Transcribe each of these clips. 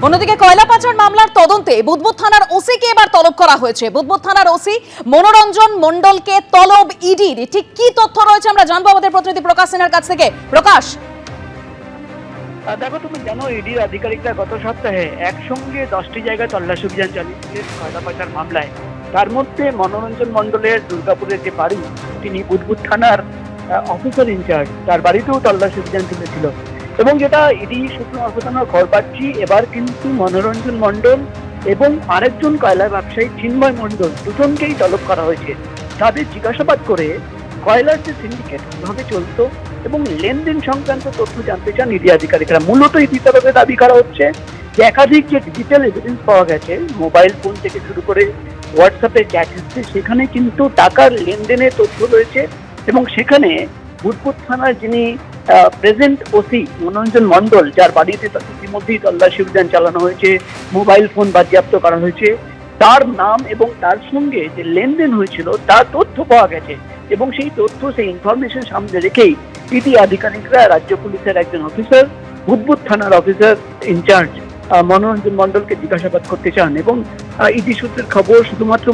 অন্যদিকে কয়লা পাচার মামলার তদন্তে বুদবুদ থানার ওসিকে এবার তলব করা হয়েছে। বুদবুদ থানার ওসি মনোরঞ্জন মণ্ডলকে তলব ইডির। ঠিক কি তথ্য রয়েছে আমরা জানবো আমাদের প্রতিনিধি প্রকাশ সিনহার কাছ থেকে। প্রকাশ, দেখো, তুমি জানো ইডির আধিকারিকরা গত সপ্তাহে একসঙ্গে 10টি জায়গায় তল্লাশি অভিযান চালিয়েছিলেন কয়লা পাচার মামলায়। তার মধ্যে মনোরঞ্জন মণ্ডলের দুর্গাপুরের যে বাড়ি, তিনি বুদবুদ থানার অফিসার ইনচার্জ, তার বাড়িতেও তল্লাশি অভিযান চলেছিল। এবং যেটা ইডি সূত্র মারফত আমরা খবর পাচ্ছি, এবার কিন্তু মনোরঞ্জন মণ্ডল এবং আরেকজন কয়লা ব্যবসায়ী চিন্ময় মণ্ডল দুজনকেই তলব করা হয়েছে। তাদের জিজ্ঞাসাবাদ করে কয়লার যে সিন্ডিকেট কিভাবে চলতো এবং লেনদেন সংক্রান্ত তথ্য জানতে চান ইডি আধিকারিকরা। মূলত ইডি তরফে দাবি করা হচ্ছে যে একাধিক যে ডিজিটাল এভিডেন্স পাওয়া গেছে, মোবাইল ফোন থেকে শুরু করে হোয়াটসঅ্যাপে চ্যাট হিস্ট্রি, সেখানে কিন্তু টাকার লেনদেনের তথ্য রয়েছে। এবং সেখানে বুদবুদ থানার যিনি প্রেজেন্ট ওসি মনোরঞ্জন মণ্ডল, যার বাড়িতে ইতিমধ্যেই তল্লাশি অভিযান চালানো হয়েছে, মোবাইল ফোন বাজেয়াপ্ত করা হয়েছে, তার নাম এবং তার সঙ্গে যে লেনদেন হয়েছিল তার তথ্য পাওয়া গেছে। এবং সেই তথ্য, সেই ইনফরমেশন সামনে রেখেই ইডি আধিকারিকরা রাজ্য পুলিশের একজন অফিসার, বুদবুদ থানার অফিসার ইনচার্জ মনোরঞ্জন মণ্ডলকে জিজ্ঞাসাবাদ করতে চান। এবং ইডি সূত্রের খবর, শুধুমাত্র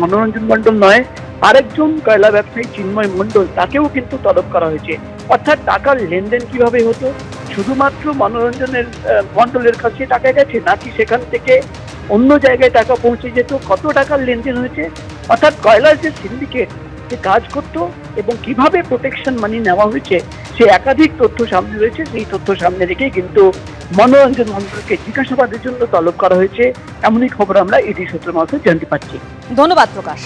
মনোরঞ্জন মণ্ডল নয়, আরেকজন কয়লা ব্যবসায়ী চিন্ময় মণ্ডল, তাকেও কিন্তু তলব করা হয়েছে। অর্থাৎ টাকার লেনদেন কিভাবে হতো, শুধুমাত্র মনোরঞ্জনের মণ্ডলের কাছে টাকা গেছে নাকি সেখান থেকে অন্য জায়গায় টাকা পৌঁছে যেত, কত টাকার লেনদেন হয়েছে, অর্থাৎ কয়লার যে সিন্ডিকেট যে কাজ করতো এবং কিভাবে প্রোটেকশন মানি নেওয়া হয়েছে, সে একাধিক তথ্য সামনে রয়েছে। সেই তথ্য সামনে রেখে কিন্তু মনোরঞ্জন মণ্ডলকে জিজ্ঞাসাবাদের জন্য তলব করা হয়েছে, এমনই খবর আমরা ইডি সূত্র মারফত জানতে পারছি। ধন্যবাদ প্রকাশ।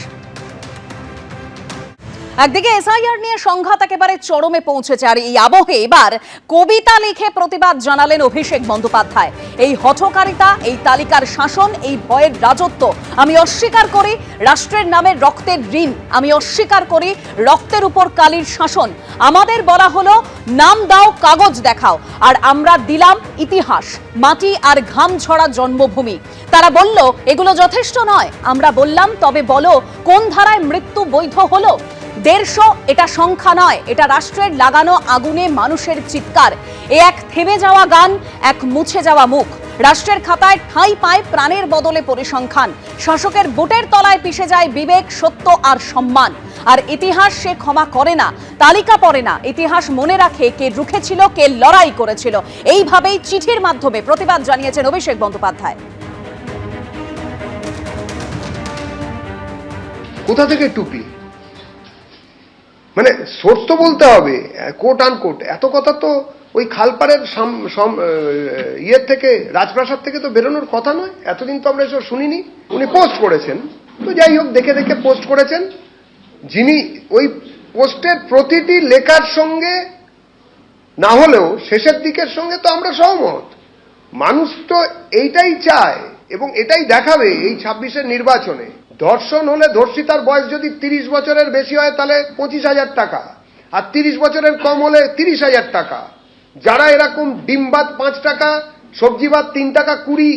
একদিকে এসআইআর নিয়ে সংঘাত একেবারে চরমে পৌঁছেছে, আর এই আবহে এবার কবিতা লিখে প্রতিবাদ জানালেন অভিষেক বন্দ্যোপাধ্যায়। এই হঠকারিতা, এই তালিকার শাসন, এই ভয়ের রাজত্ব আমি অস্বীকার করি। রাষ্ট্রের নামে রক্তের ঋণ, আমি অস্বীকার করি রক্তের উপর কালির শাসন। আমাদের বলা হলো নাম দাও, কাগজ দেখাও, আর আমরা দিলাম ইতিহাস, মাটি আর ঘাম ছড়া জন্মভূমি। তারা বলল এগুলো যথেষ্ট নয়। আমরা বললাম তবে বলো কোন ধারায় মৃত্যু বৈধ হলো। 150 এটা সংখ্যা নয়, এটা রাষ্ট্রের লাগানো আগুনে মানুষের চিৎকার। এ এক থেমে যাওয়া গান, এক মুছে যাওয়া মুখ। রাষ্ট্রের খাতায় ঠাঁই পায় প্রাণের বদলে পরিসংখ্যান। শাসকের বুটের তলায় পিষে যায় বিবেক, সত্য আর সম্মান। আর ইতিহাস সে ক্ষমা করে না, তালিকা পড়ে না, ইতিহাস মনে রাখে কে রুখেছিল, কে লড়াই করেছিল। এইভাবেই চিঠির মাধ্যমে প্রতিবাদ জানিয়েছেন অভিষেক বন্দ্যোপাধ্যায়। কোথা থেকে টুপি, মানে সোর্স তো বলতে হবে, কোট আনকোট। এত কথা তো ওই খালপাড়ের ইয়ের থেকে, রাজপ্রাসাদ থেকে তো বেরোনোর কথা নয়। এতদিন তো আমরা এসব শুনিনি। উনি পোস্ট করেছেন, তো যাই হোক, দেখে দেখে পোস্ট করেছেন। যিনি ওই পোস্টের প্রতিটি লেখার সঙ্গে না হলেও শেষের দিকের সঙ্গে তো আমরা সহমত। মানুষ তো এইটাই চায় এবং এটাই দেখাবে এই 26-এর নির্বাচনে। ধর্ষণ হলে ধর্ষিতার বয়স যদি 30 বছরের বেশি হয় তাহলে 25,000 টাকা, আর 30 বছরের কম হলে 30,000 টাকা। যারা এরকম ডিম ভাত 5 টাকা, সবজি ভাত 3 টাকা 20,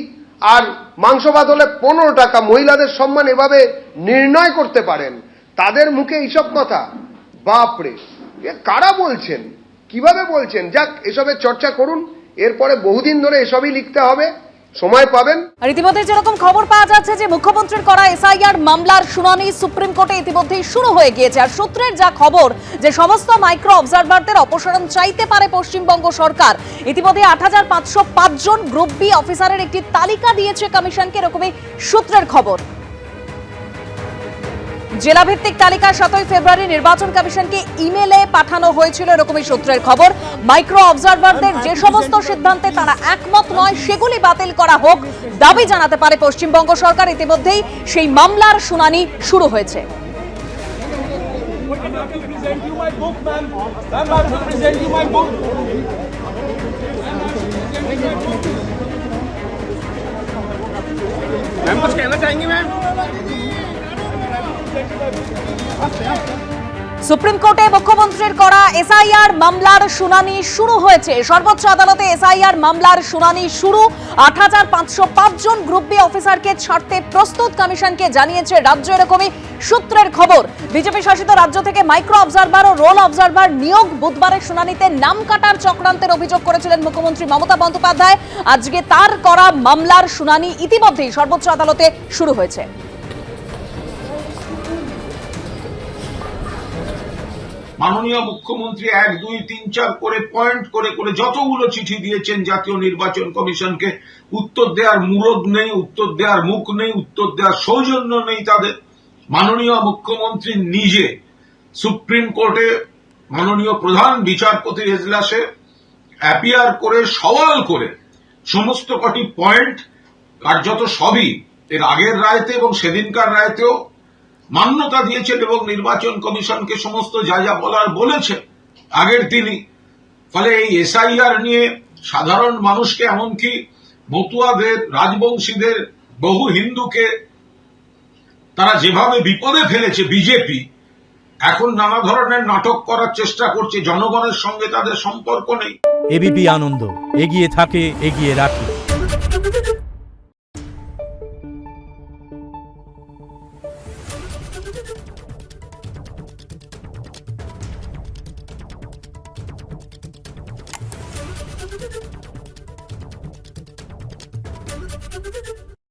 আর মাংস ভাত হলে 15 টাকা, মহিলাদের সম্মান এভাবে নির্ণয় করতে পারেন, তাদের মুখে এইসব কথা, বাপরে, এ কারা বলছেন, কিভাবে বলছেন? যাক, এসবের চর্চা করুন, এরপরে বহুদিন ধরে এসবই লিখতে হবে, সময় পাবেন। আর ইতিমধ্যে যেরকম খবর পাওয়া যাচ্ছে যে মুখ্যমন্ত্রীর করা এসআইআর মামলার শুনানি সুপ্রিম কোর্টে ইতিমধ্যেই শুরু হয়ে গিয়েছে। আর সূত্রের যা খবর যে সমস্ত মাইক্রো অবজারভারদের অপসারণ চাইতে পারে পশ্চিমবঙ্গ সরকার। ইতিমধ্যে 8,505 জন গ্রুপ বি অফিসারের একটি তালিকা দিয়েছে কমিশনকে, এরকমই সূত্রের খবর। জেলাভিত্তিক তালিকা 7ই ফেব্রুয়ারি নির্বাচন কমিশনকে ইমেলে পাঠানো হয়েছিল, এরকমই সূত্রের খবর। মাইক্রো অবজারভারদের যে সমস্ত সিদ্ধান্তে তারা একমত নয় সেগুলি বাতিল করা হোক দাবি জানাতে পারে পশ্চিমবঙ্গ সরকার। ইতিমধ্যেই সেই মামলার শুনানি শুরু হয়েছে। मैम कुछ कहना चाहेंगी मैम? সুপ্রিম কোর্টে মুখ্যমন্ত্রীর করা এসআইআর মামলার শুনানি শুরু হয়েছে। সর্বোচ্চ আদালতে এসআইআর মামলার শুনানি শুরু। ৮৫০৫ জন গ্রুপ বি অফিসারকে ছাড়তে প্রস্তুত কমিশনকে জানিয়েছে রাজ্য। এরকমই সূত্রের খবর। বিজেপি শাসিত রাজ্য থেকে মাইক্রো অবজারভার ও রোল অবজারভার নিয়োগ বুধবারের শুনানিতে নাম কাটার চক্রান্তের অভিযোগ করেছিলেন মুখ্যমন্ত্রী মমতা বন্দ্যোপাধ্যায়। আজকে তার করা মামলার শুনানি ইতিমধ্যেই সর্বোচ্চ আদালতে শুরু হয়েছে। মাননীয় মুখ্যমন্ত্রী 1, 2, 3, 4 করে পয়েন্ট করে করে যতগুলো চিঠি দিয়েছেন জাতীয় নির্বাচন কমিশনকে, উত্তর দেওয়ার মুরদ নেই, উত্তর দেওয়ার মুখ নেই, উত্তর দেওয়ার সৌজন্য নেই তাদের। মাননীয় মুখ্যমন্ত্রী নিজে সুপ্রিম কোর্টে মাননীয় প্রধান বিচারপতির এজলাসে অ্যাপিয়ার করে সওয়াল করে সমস্ত কটি পয়েন্ট কার্যত সবই এর আগের রায়তে এবং সেদিনকার রায়তেও মান্যতা দিয়েছেন এবং নির্বাচন কমিশনকে সমস্ত যা যা বলার বলেছেন আগের দিনই। ফলে এই এসআইআর নিয়ে সাধারণ মানুষকে, এমনকি মতুয়াদের, রাজবংশীদের, বহু হিন্দুকে তারা যেভাবে বিপদে ফেলেছে বিজেপি, এখন নানা ধরনের নাটক করার চেষ্টা করছে, জনগণের সঙ্গে তাদের সম্পর্ক নেই। এবিপি আনন্দ, এগিয়ে থাকে, এগিয়ে রাখে।